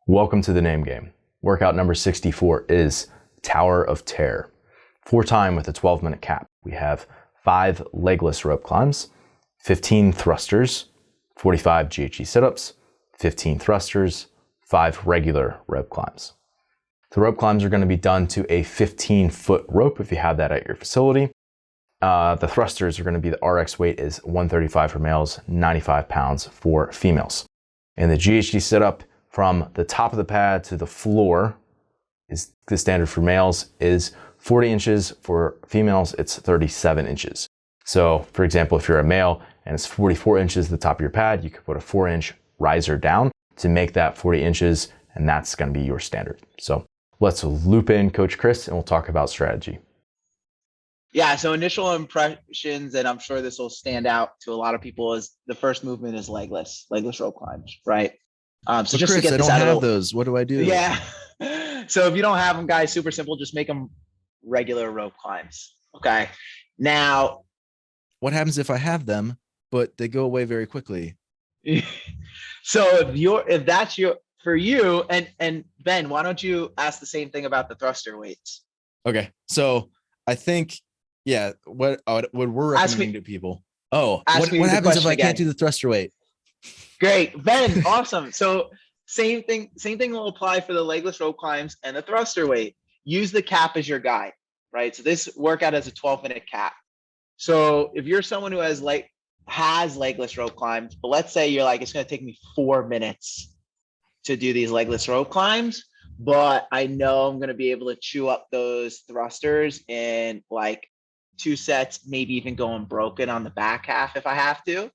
Welcome to the name game. Workout number 64 is Tower of Terror. 4 time with a 12-minute cap. We have 5 legless rope climbs, 15 thrusters, 45 GHD sit-ups, 15 thrusters, 5 regular rope climbs. The rope climbs are going to be done to a 15-foot rope if you have that at your facility. The thrusters are going to be, the RX weight is 135 for males, 95 pounds for females. And the GHD sit-up from the top of the pad to the floor is the standard for males is 40 inches. For females, it's 37 inches. So for example, if you're a male and it's 44 inches at the top of your pad, you could put a 4-inch riser down to make that 40 inches, and that's going to be your standard. So let's loop in Coach Chris and we'll talk about strategy. Yeah, so initial impressions, and I'm sure this will stand out to a lot of people, is the first movement is legless rope climbs, right? So but just Chris, to get I this don't out have of those. What do I do? Yeah. So if you don't have them, guys, super simple. Just make them regular rope climbs. Okay. Now, what happens if I have them, but they go away very quickly? So if that's for you, and Ben, why don't you ask the same thing about the thruster weights? Okay. So I think, yeah, what we're recommending to people. Oh, what happens if I can't do the thruster weight? Great, Ben, awesome. So same thing will apply for the legless rope climbs and the thruster weight. Use the cap as your guide, right? So this workout has a 12-minute cap. So if you're someone who has legless rope climbs, but let's say you're like, it's going to take me 4 minutes to do these legless rope climbs, but I know I'm going to be able to chew up those thrusters in like 2 sets, maybe even going broken on the back half if I have to,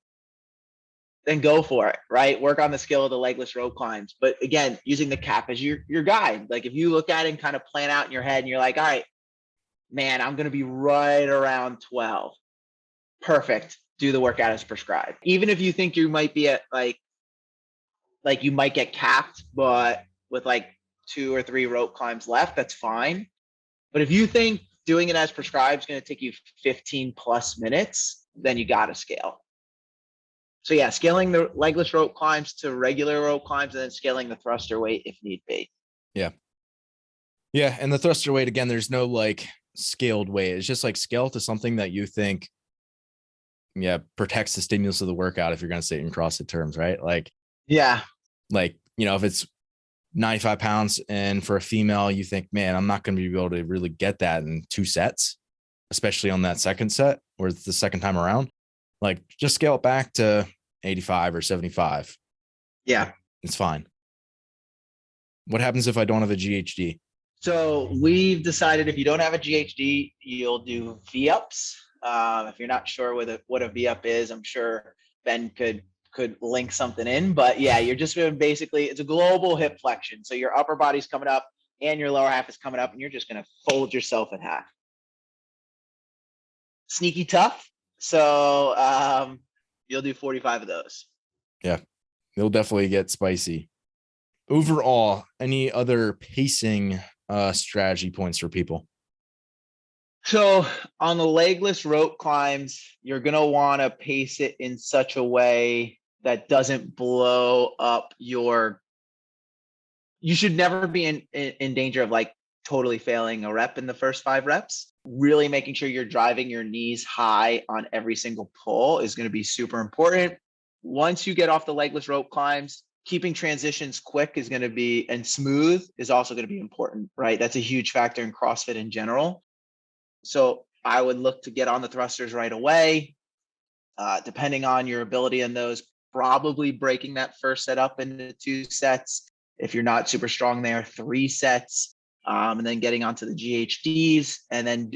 then go for it, right? Work on the skill of the legless rope climbs. But again, using the cap as your guide. Like if you look at it and kind of plan out in your head and you're like, all right, man, I'm going to be right around 12. Perfect. Do the workout as prescribed. Even if you think you might be at like you might get capped, but with like 2 or 3 rope climbs left, that's fine. But if you think doing it as prescribed is going to take you 15 plus minutes, then you got to scale. So yeah, scaling the legless rope climbs to regular rope climbs and then scaling the thruster weight if need be. Yeah. Yeah. And the thruster weight, again, there's no like scaled weight. It's just like scale to something that you think, protects the stimulus of the workout if you're going to say it in CrossFit terms, right? Like, yeah. Like, if it's 95 pounds and for a female, you think, man, I'm not going to be able to really get that in 2 sets, especially on that second set or it's the second time around. Like just scale it back to 85 or 75. Yeah. It's fine. What happens if I don't have a GHD? So we've decided if you don't have a GHD, you'll do V-ups. If you're not sure what a V-up is, I'm sure Ben could link something in, but yeah, you're just going to basically, it's a global hip flexion. So your upper body's coming up and your lower half is coming up and you're just going to fold yourself in half. Sneaky tough. So you'll do 45 of those. Yeah, it'll definitely get spicy. Overall, any other pacing strategy points for people? So on the legless rope climbs, you're going to want to pace it in such a way that doesn't blow up you should never be in danger of like totally failing a rep in the first 5 reps. Really making sure you're driving your knees high on every single pull is going to be super important. Once you get off the legless rope climbs, keeping transitions quick is going to be, and smooth is also going to be important, right? That's a huge factor in CrossFit in general. So I would look to get on the thrusters right away. Depending on your ability in those, probably breaking that first set up into 2 sets. If you're not super strong there, 3 sets. And then getting onto the GHDs, and then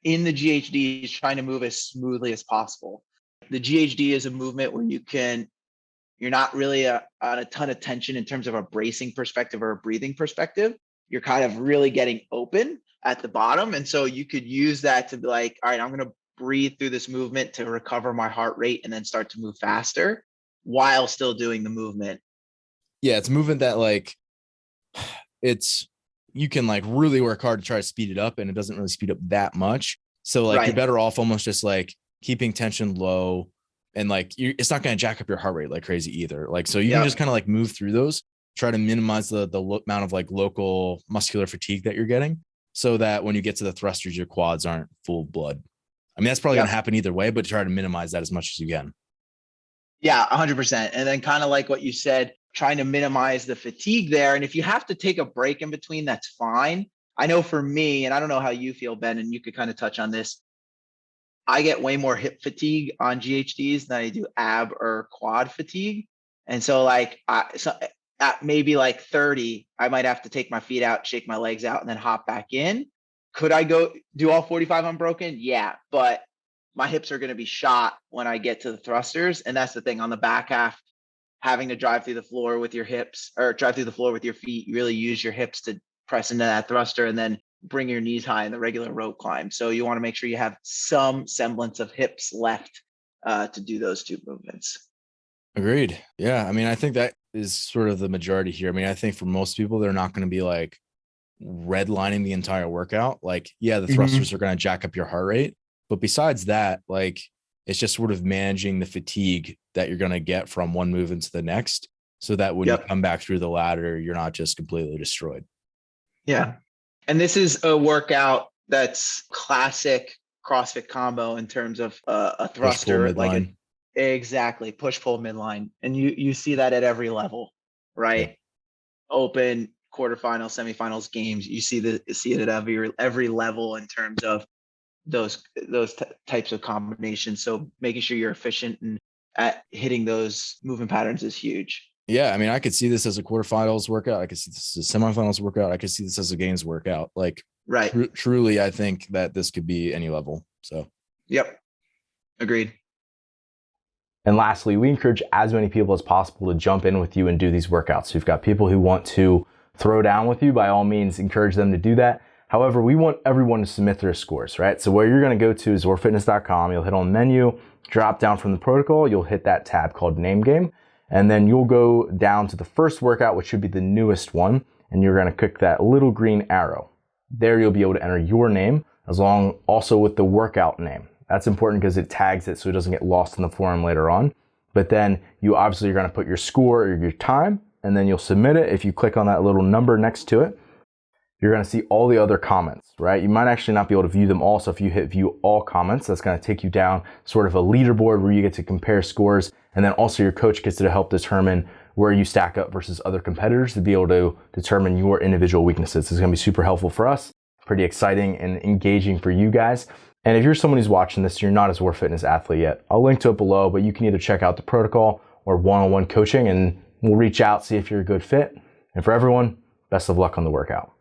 in the GHDs, trying to move as smoothly as possible. The GHD is a movement where you're not really on a ton of tension in terms of a bracing perspective or a breathing perspective. You're kind of really getting open at the bottom. And so you could use that to be like, all right, I'm going to breathe through this movement to recover my heart rate and then start to move faster while still doing the movement. Yeah, it's a movement that like you can like really work hard to try to speed it up and it doesn't really speed up that much. So like You're better off almost just like keeping tension low and like it's not going to jack up your heart rate like crazy either. Like, so you can just kind of like move through those, try to minimize the amount of like local muscular fatigue that you're getting, so that when you get to the thrusters, your quads aren't full blood. I mean, that's probably going to happen either way, but try to minimize that as much as you can. Yeah, 100%. And then kind of like what you said, trying to minimize the fatigue there. And if you have to take a break in between, that's fine. I know for me, and I don't know how you feel, Ben, and you could kind of touch on this, I get way more hip fatigue on GHDs than I do ab or quad fatigue. And so like at maybe like 30, I might have to take my feet out, shake my legs out, and then hop back in. Could I go do all 45 unbroken? Yeah, but my hips are going to be shot when I get to the thrusters. And that's the thing on the back half, having to drive through the floor with your hips or drive through the floor with your feet. You really use your hips to press into that thruster and then bring your knees high in the regular rope climb. So you want to make sure you have some semblance of hips left to do those two movements. Agreed. Yeah. I mean, I think that is sort of the majority here. I mean, I think for most people, they're not going to be like redlining the entire workout. Like, yeah, the thrusters are going to jack up your heart rate. But besides that, like, it's just sort of managing the fatigue that you're going to get from one move into the next, so that when you come back through the ladder, you're not just completely destroyed. Yeah. And this is a workout that's classic CrossFit combo in terms of a thruster, like exactly push-pull midline. And you see that at every level, right? Yeah. Open, quarterfinals, semifinals, games. You see it at every level in terms of those types of combinations. So making sure you're efficient and at hitting those movement patterns is huge. Yeah, I mean, I could see this as a quarterfinals workout. I could see this as a semifinals workout. I could see this as a games workout. Like, right. Truly, I think that this could be any level. So, yep, agreed. And lastly, we encourage as many people as possible to jump in with you and do these workouts. We've got people who want to throw down with you. By all means, encourage them to do that. However, we want everyone to submit their scores, right? So where you're going to go to is zorfitness.com. You'll hit on menu, drop down from the protocol. You'll hit that tab called name game. And then you'll go down to the first workout, which should be the newest one. And you're going to click that little green arrow. There you'll be able to enter your name also with the workout name. That's important because it tags it so it doesn't get lost in the forum later on. But then you obviously are going to put your score or your time, and then you'll submit it. If you click on that little number next to it, you're going to see all the other comments, right? You might actually not be able to view them all. So if you hit view all comments, that's going to take you down sort of a leaderboard where you get to compare scores. And then also your coach gets to help determine where you stack up versus other competitors to be able to determine your individual weaknesses. It's going to be super helpful for us, pretty exciting and engaging for you guys. And if you're someone who's watching this, you're not a Zor Fitness athlete yet, I'll link to it below, but you can either check out the protocol or one-on-one coaching and we'll reach out, see if you're a good fit. And for everyone, best of luck on the workout.